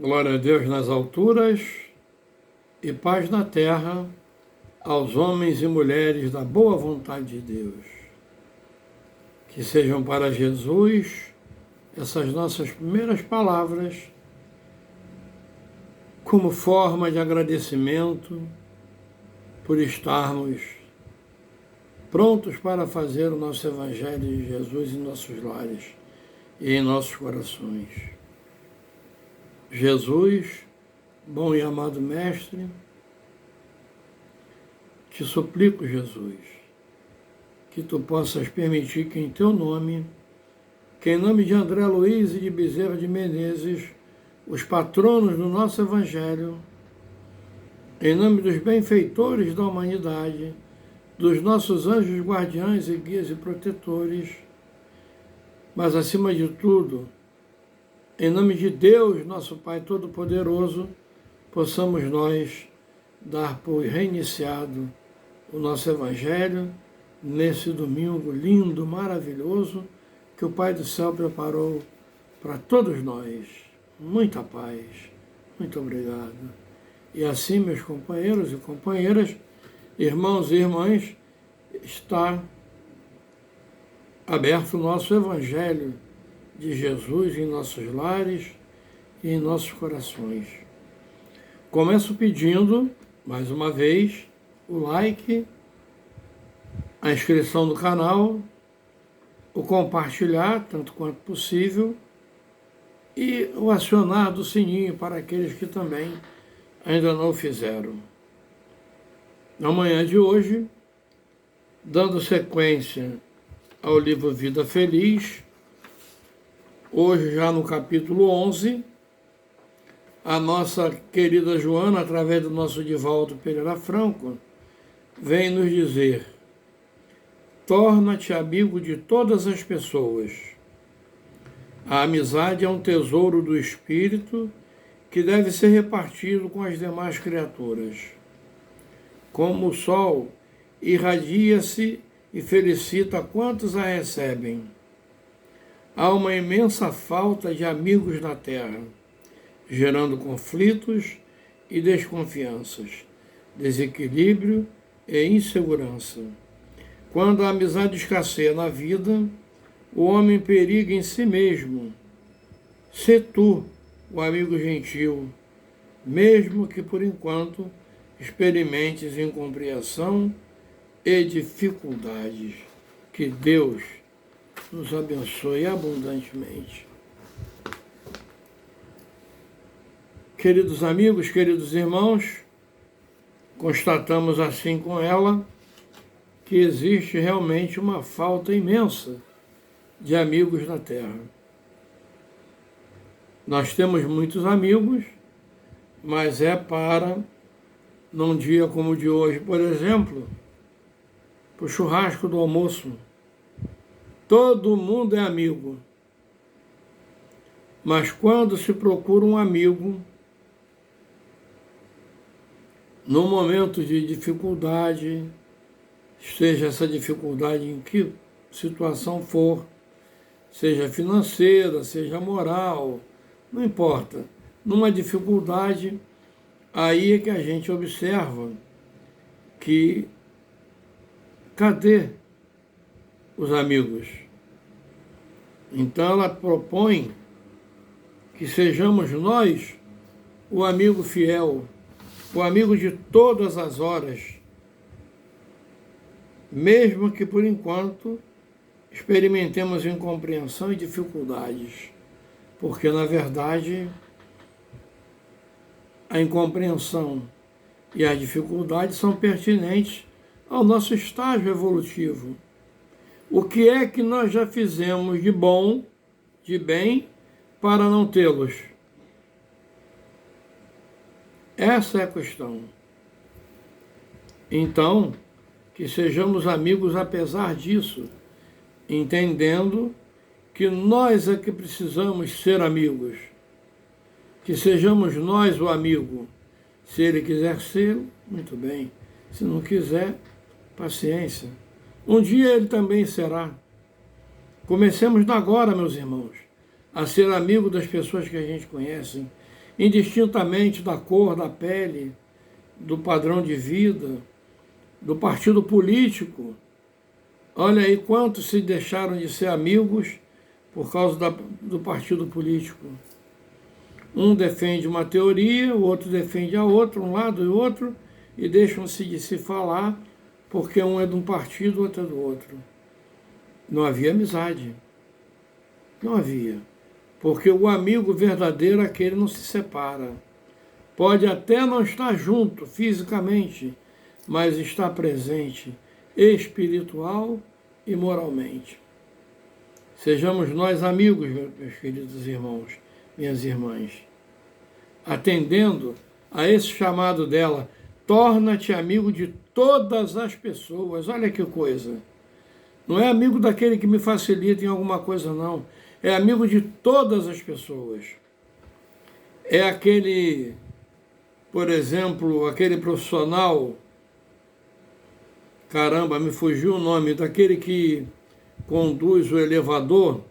Glória a Deus nas alturas e paz na terra aos homens e mulheres da boa vontade de Deus. Que sejam para Jesus essas nossas primeiras palavras como forma de agradecimento por estarmos prontos para fazer o nosso Evangelho de Jesus em nossos lares e em nossos corações. Jesus, bom e amado Mestre, te suplico, Jesus, que tu possas permitir que em teu nome, que em nome de André Luiz e de Bezerra de Menezes, os patronos do nosso Evangelho, em nome dos benfeitores da humanidade, dos nossos anjos guardiães e guias e protetores, mas acima de tudo, em nome de Deus, nosso Pai Todo-Poderoso, possamos nós dar por reiniciado o nosso Evangelho nesse domingo lindo, maravilhoso, que o Pai do Céu preparou para todos nós. Muita paz, muito obrigado. E assim, meus companheiros e companheiras, irmãos e irmãs, está aberto o nosso Evangelho de Jesus em nossos lares e em nossos corações. Começo pedindo, mais uma vez, o like, a inscrição no canal, o compartilhar, tanto quanto possível, e o acionar do sininho para aqueles que também ainda não o fizeram. Na manhã de hoje, dando sequência ao livro Vida Feliz, hoje já no capítulo 11, a nossa querida Joana, através do nosso Divaldo Pereira Franco, vem nos dizer: torna-te amigo de todas as pessoas. A amizade é um tesouro do espírito que deve ser repartido com as demais criaturas. Como o sol, irradia-se e felicita quantos a recebem. Há uma imensa falta de amigos na Terra, gerando conflitos e desconfianças, desequilíbrio e insegurança. Quando a amizade escasseia na vida, o homem periga em si mesmo. Sê tu o amigo gentil, mesmo que por enquanto experimentes incompreensão e dificuldades. Que Deus nos abençoe abundantemente. Queridos amigos, queridos irmãos, constatamos assim com ela que existe realmente uma falta imensa de amigos na Terra. Nós temos muitos amigos, mas é para, num dia como o de hoje, por exemplo, para o churrasco do almoço. Todo mundo é amigo. Mas quando se procura um amigo, no momento de dificuldade, seja essa dificuldade em que situação for, seja financeira, seja moral, não importa. Numa dificuldade, aí é que a gente observa que cadê os amigos? Então ela propõe que sejamos nós o amigo fiel, o amigo de todas as horas, mesmo que por enquanto experimentemos incompreensão e dificuldades, porque na verdade a incompreensão e a dificuldade são pertinentes ao nosso estágio evolutivo. O que é que nós já fizemos de bom, de bem, para não tê-los? Essa é a questão. Então, que sejamos amigos apesar disso, entendendo que nós é que precisamos ser amigos. Que sejamos nós o amigo. Se ele quiser ser, muito bem. Se não quiser, paciência. Um dia ele também será. Comecemos agora, meus irmãos, a ser amigo das pessoas que a gente conhece indistintamente da cor, da pele, do padrão de vida, do partido político. Olha aí quantos se deixaram de ser amigos por causa do partido político. Um defende uma teoria, o outro defende a outra, um lado e o outro, e deixam-se de se falar porque um é de um partido, o outro é do outro. Não havia amizade. Não havia. Porque o amigo verdadeiro, aquele não se separa. Pode até não estar junto fisicamente, mas está presente espiritual e moralmente. Sejamos nós amigos, meus queridos irmãos, minhas irmãs, atendendo a esse chamado dela, torna-te amigo de todas as pessoas. Olha que coisa. Não é amigo daquele que me facilita em alguma coisa, não. É amigo de todas as pessoas. É aquele, por exemplo, aquele profissional, caramba, me fugiu o nome, daquele que conduz o elevador.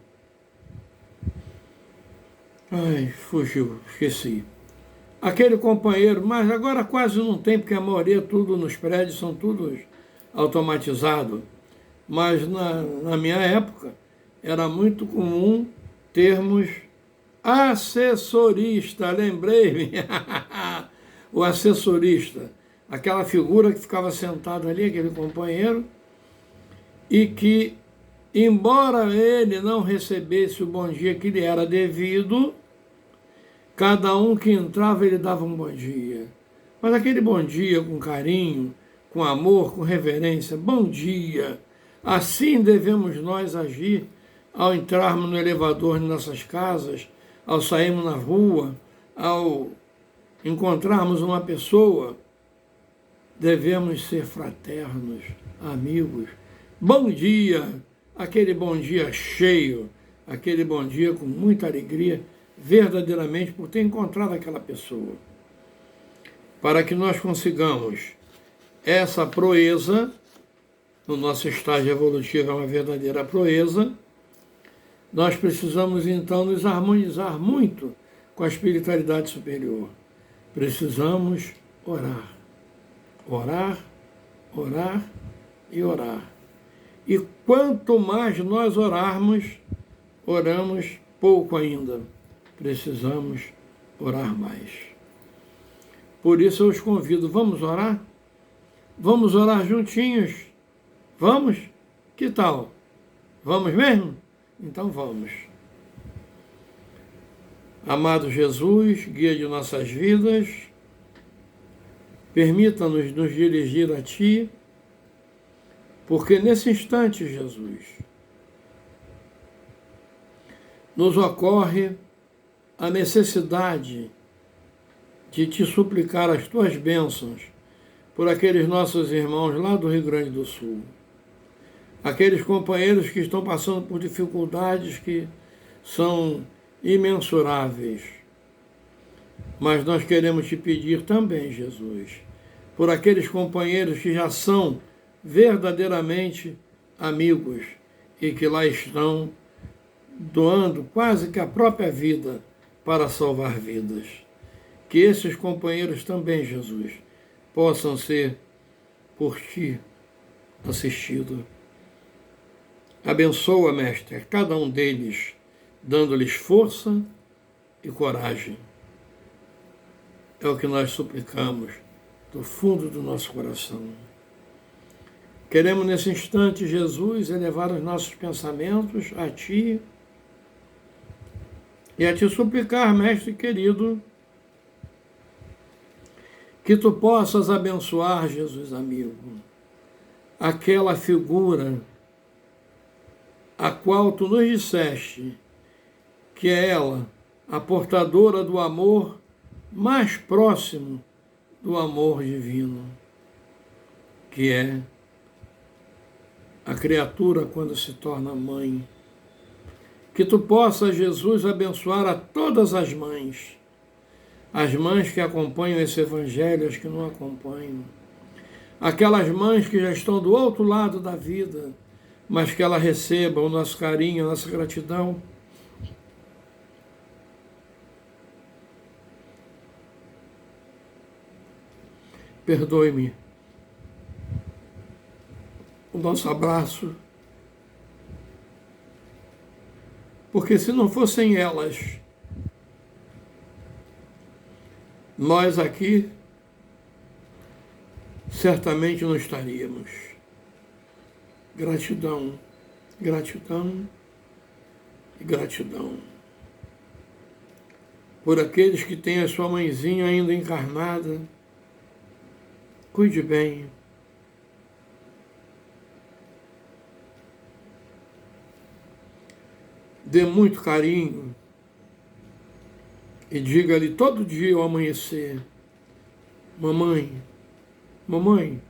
Ai, fugiu, esqueci. Aquele companheiro, mas agora quase não tem, porque a maioria, tudo nos prédios, são todos automatizados. Mas na minha época, era muito comum termos assessorista, lembrei-me, o assessorista, aquela figura que ficava sentado ali, aquele companheiro, e que, embora ele não recebesse o bom dia que lhe era devido, cada um que entrava ele dava um bom dia. Mas aquele bom dia com carinho, com amor, com reverência, bom dia. Assim devemos nós agir ao entrarmos no elevador em nossas casas, ao sairmos na rua, ao encontrarmos uma pessoa. Devemos ser fraternos, amigos. Bom dia, aquele bom dia cheio, aquele bom dia com muita alegria, verdadeiramente por ter encontrado aquela pessoa. Para que nós consigamos essa proeza, no nosso estágio evolutivo é uma verdadeira proeza, nós precisamos então nos harmonizar muito com a espiritualidade superior. Precisamos orar. Orar, orar e orar. E quanto mais nós orarmos, oramos pouco ainda. Precisamos orar mais. Por isso eu os convido, vamos orar? Vamos orar juntinhos? Vamos? Que tal? Vamos mesmo? Então vamos. Amado Jesus, guia de nossas vidas, permita-nos nos dirigir a Ti, porque nesse instante, Jesus, nos ocorre a necessidade de Te suplicar as Tuas bênçãos por aqueles nossos irmãos lá do Rio Grande do Sul. Aqueles companheiros que estão passando por dificuldades que são imensuráveis. Mas nós queremos Te pedir também, Jesus, por aqueles companheiros que já são verdadeiramente amigos e que lá estão doando quase que a própria vida para salvar vidas. Que esses companheiros também, Jesus, possam ser por Ti assistidos. Abençoa, Mestre, cada um deles, dando-lhes força e coragem. É o que nós suplicamos do fundo do nosso coração. Queremos nesse instante, Jesus, elevar os nossos pensamentos a Ti e a Te suplicar, Mestre querido, que Tu possas abençoar, Jesus amigo, aquela figura a qual Tu nos disseste que é ela, a portadora do amor mais próximo do amor divino, que é a criatura quando se torna mãe. Que Tu possas, Jesus, abençoar a todas as mães que acompanham esse evangelho, as que não acompanham, aquelas mães que já estão do outro lado da vida, mas que ela receba o nosso carinho, a nossa gratidão. perdoe-me. O nosso abraço, porque se não fossem elas, nós aqui certamente não estaríamos. Gratidão, gratidão e gratidão por aqueles que têm a sua mãezinha ainda encarnada. Cuide bem. Dê muito carinho e diga-lhe todo dia ao amanhecer: mamãe, mamãe,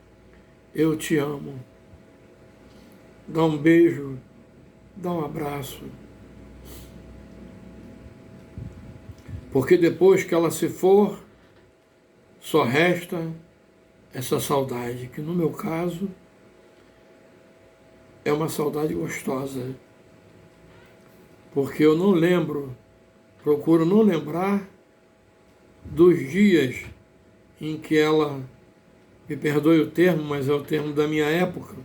eu te amo. Dá um beijo, dá um abraço. Porque depois que ela se for, só resta essa saudade, que no meu caso é uma saudade gostosa. Porque eu não lembro, procuro não lembrar dos dias em que ela, me perdoe o termo, mas é o termo da minha época,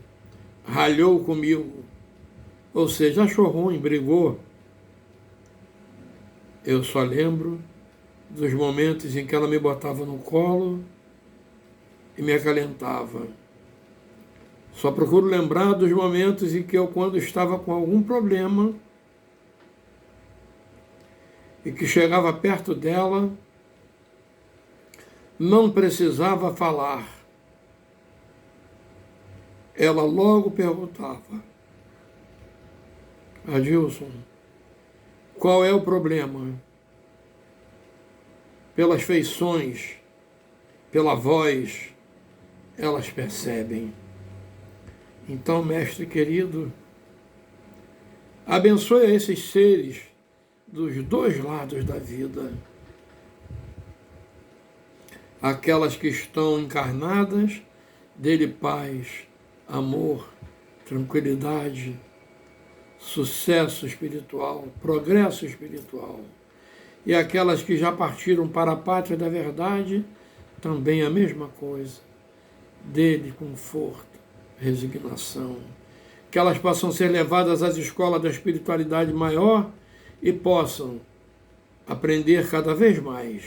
ralhou comigo. Ou seja, achou ruim, brigou. Eu só lembro dos momentos em que ela me botava no colo e me acalentava. Só procuro lembrar dos momentos em que eu, quando estava com algum problema, e que chegava perto dela, não precisava falar. Ela logo perguntava: Adilson, qual é o problema? Pelas feições, pela voz, elas percebem. Então, mestre querido, abençoe a esses seres dos dois lados da vida. Aquelas que estão encarnadas, dê-lhe paz, amor, tranquilidade, sucesso espiritual, progresso espiritual. E aquelas que já partiram para a pátria da verdade, também a mesma coisa. Dê-lhe conforto, resignação. Que elas possam ser levadas às escolas da espiritualidade maior e possam aprender cada vez mais.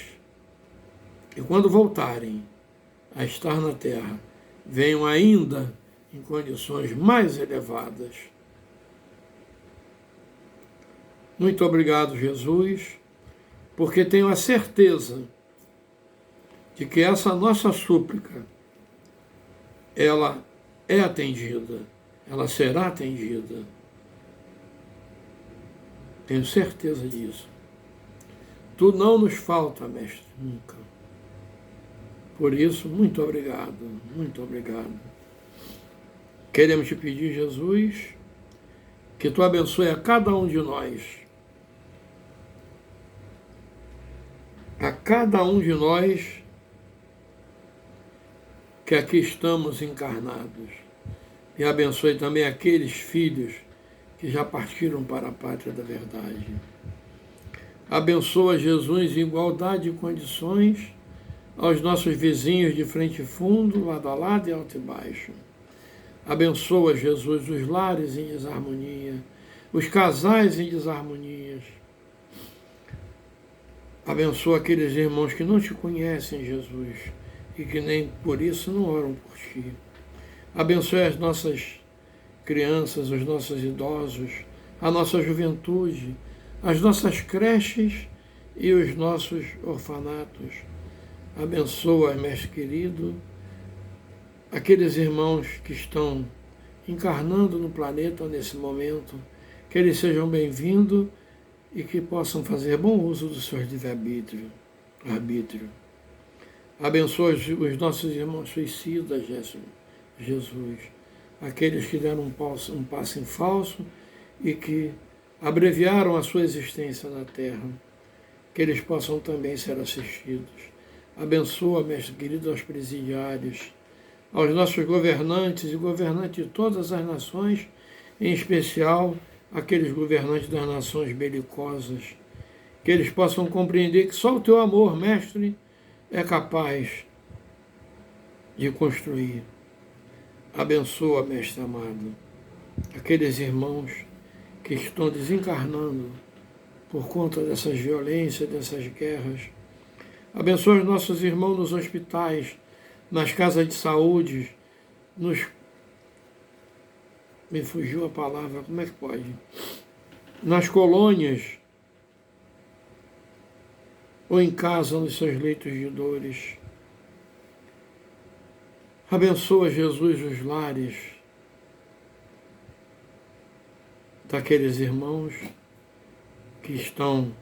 E quando voltarem a estar na Terra, venham ainda em condições mais elevadas. Muito obrigado, Jesus, porque tenho a certeza de que essa nossa súplica, ela é atendida, ela será atendida. Tenho certeza disso. Tu não nos falta, mestre, nunca. Por isso, muito obrigado, muito obrigado. Queremos te pedir, Jesus, que tu abençoe a cada um de nós. A cada um de nós que aqui estamos encarnados. E abençoe também aqueles filhos que já partiram para a pátria da verdade. Abençoa, Jesus, em igualdade de condições aos nossos vizinhos de frente e fundo, lado a lado e alto e baixo. Abençoa, Jesus, os lares em desarmonia, os casais em desarmonias. Abençoa aqueles irmãos que não te conhecem, Jesus, e que nem por isso não oram por ti. Abençoe as nossas crianças, os nossos idosos, a nossa juventude, as nossas creches e os nossos orfanatos. Abençoa, mestre querido, aqueles irmãos que estão encarnando no planeta nesse momento, que eles sejam bem-vindos e que possam fazer bom uso do seu livre-arbítrio. Abençoa os nossos irmãos suicidas, Jesus, aqueles que deram um passo em falso e que abreviaram a sua existência na Terra, que eles possam também ser assistidos. Abençoa, mestre querido, aos presidiários, aos nossos governantes e governantes de todas as nações, em especial aqueles governantes das nações belicosas, que eles possam compreender que só o teu amor, mestre, é capaz de construir. Abençoa, Mestre amado, aqueles irmãos que estão desencarnando por conta dessas violências, dessas guerras. Abençoa os nossos irmãos nos hospitais, nas casas de saúde, me fugiu a palavra, como é que pode? Nas colônias, ou em casa, nos seus leitos de dores. Abençoa, Jesus, os lares daqueles irmãos que estão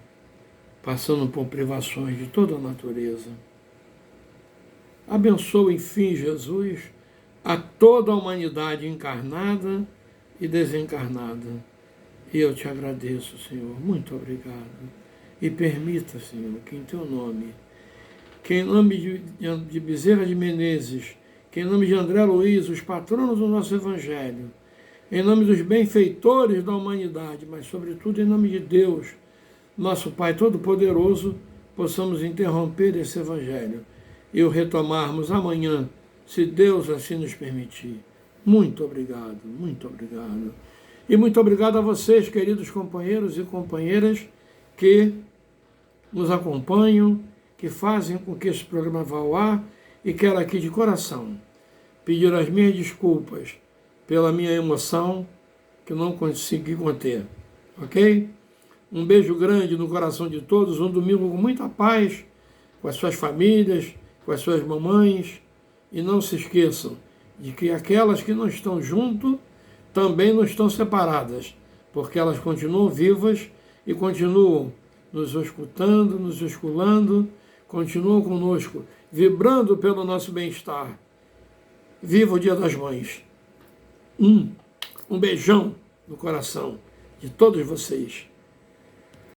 passando por privações de toda a natureza. Abençoa, enfim, Jesus, a toda a humanidade encarnada e desencarnada. E eu te agradeço, Senhor. Muito obrigado. E permita, Senhor, que em teu nome, que em nome de Bezerra de Menezes, que em nome de André Luiz, os patronos do nosso Evangelho, em nome dos benfeitores da humanidade, mas sobretudo em nome de Deus, nosso Pai Todo-Poderoso, possamos interromper esse Evangelho e o retomarmos amanhã, se Deus assim nos permitir. Muito obrigado, muito obrigado. E muito obrigado a vocês, queridos companheiros e companheiras, que nos acompanham, que fazem com que esse programa vá ao ar, e quero aqui de coração pedir as minhas desculpas pela minha emoção, que eu não consegui conter, ok? Um beijo grande no coração de todos, um domingo com muita paz, com as suas famílias, com as suas mamães, e não se esqueçam de que aquelas que não estão junto também não estão separadas, porque elas continuam vivas e continuam nos escutando, nos esculando, continuam conosco, vibrando pelo nosso bem-estar. Viva o Dia das Mães! Um beijão no coração de todos vocês.